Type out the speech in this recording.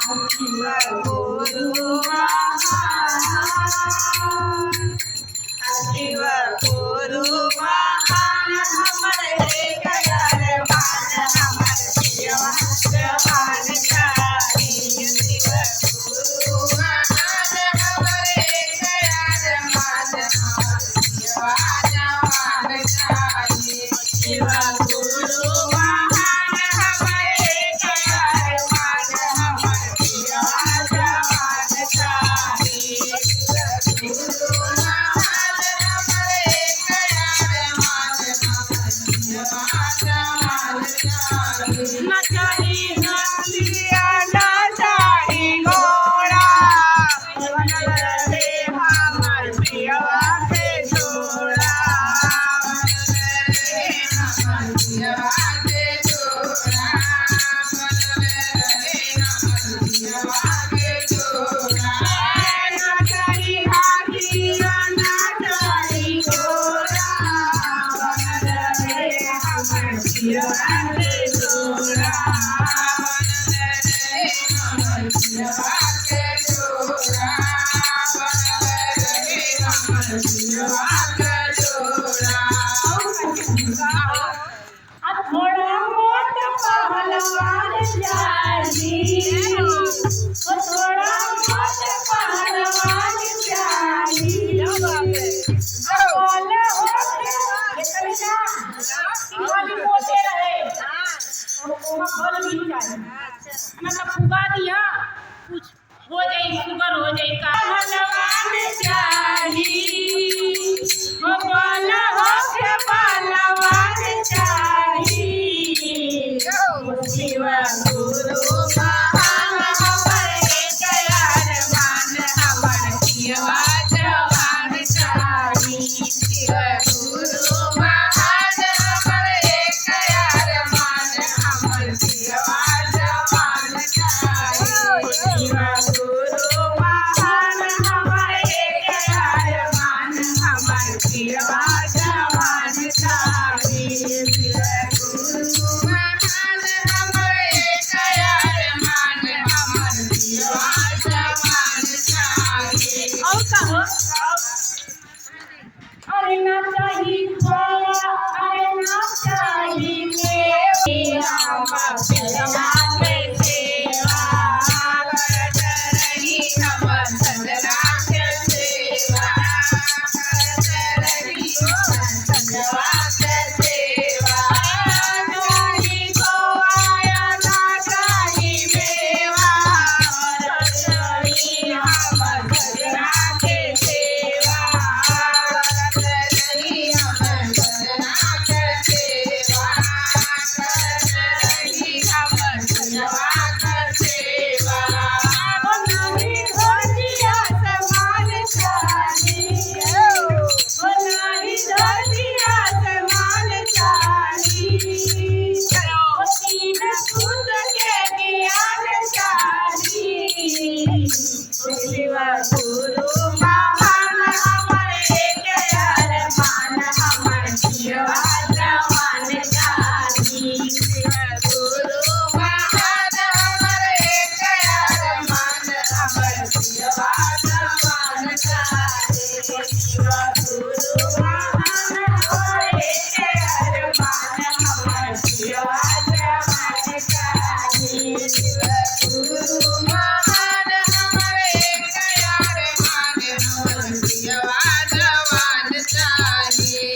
गुरु महान शिव गुरु महान हमारे गयार मान हमारे शिव जवान चाहिए शिव गुरु महान हमारे गयार मान हमारे शिव जवान चाहिए शिव गुरु महान हमारे गयार मान हमारे शिव जवान चाहिए गुरु महान हमारे गयार मान हमारे शिव जवान चाहिए न चाही हाथिया न चाही घोड़ा रे हमार पियवा के छोड़ा रे हमार पियवा के छोड़ा रे हमार पियवा के छोड़ा न चाही हाथिया न चाही घोड़ा रे हमार पियवा के छोड़ा रे हमार पियवा के छोड़ा रे हमार पियवा के छोड़ा थोड़ा मोट पहलवान जाजी थोड़ा मोट पहलवान जाजी बोले होके चलजा खाली मोटे रहे फल भी चाहिए मतलब फुगा दिया कुछ हो जाए शुगर हो जाए का पहलवान जाजी हो बोला होके पहलवान जाजी शिव गुरु महान हमारे गयार मान हमारे शिवा जवान चाहिए शिव गुरु महान हमारे गयार मान हमारे शिवा जवान चाहिए शिव गुरु महान हमारे गयार मान हमारे शिवा जवान चाहिए शिव गुरु महान हमारे गयार मान हमारे शिवा जवान चाहिए और कहो अरे ना चाहिए अरे ना चाहिए मेरा बाबा के सेवा करत रही हम संजना के सेवा करत रही संजना के सेवा नहीं को आया ना चाहिए मेवा करत रही हम संजना के सेवा करत रही हम संजना के सेवा करत रही हम संजना के सेवा नहीं धोतिया समान चाहिए नहीं धोतिया समान चाहिए तीन सूत के ज्ञान चाहिए शिव गुरु महान हमारे गयार मान हमारे शिवा जवान चाहिए शिव गुरु महान हमारे गयार मान हमारे शिवा जवान चाहिए शिव गुरु महान हमारे गयार मान हमारे शिवा जवान चाहिए शिव गुरु महान हमारे गयार मान हमारे शिवा जवान चाहिए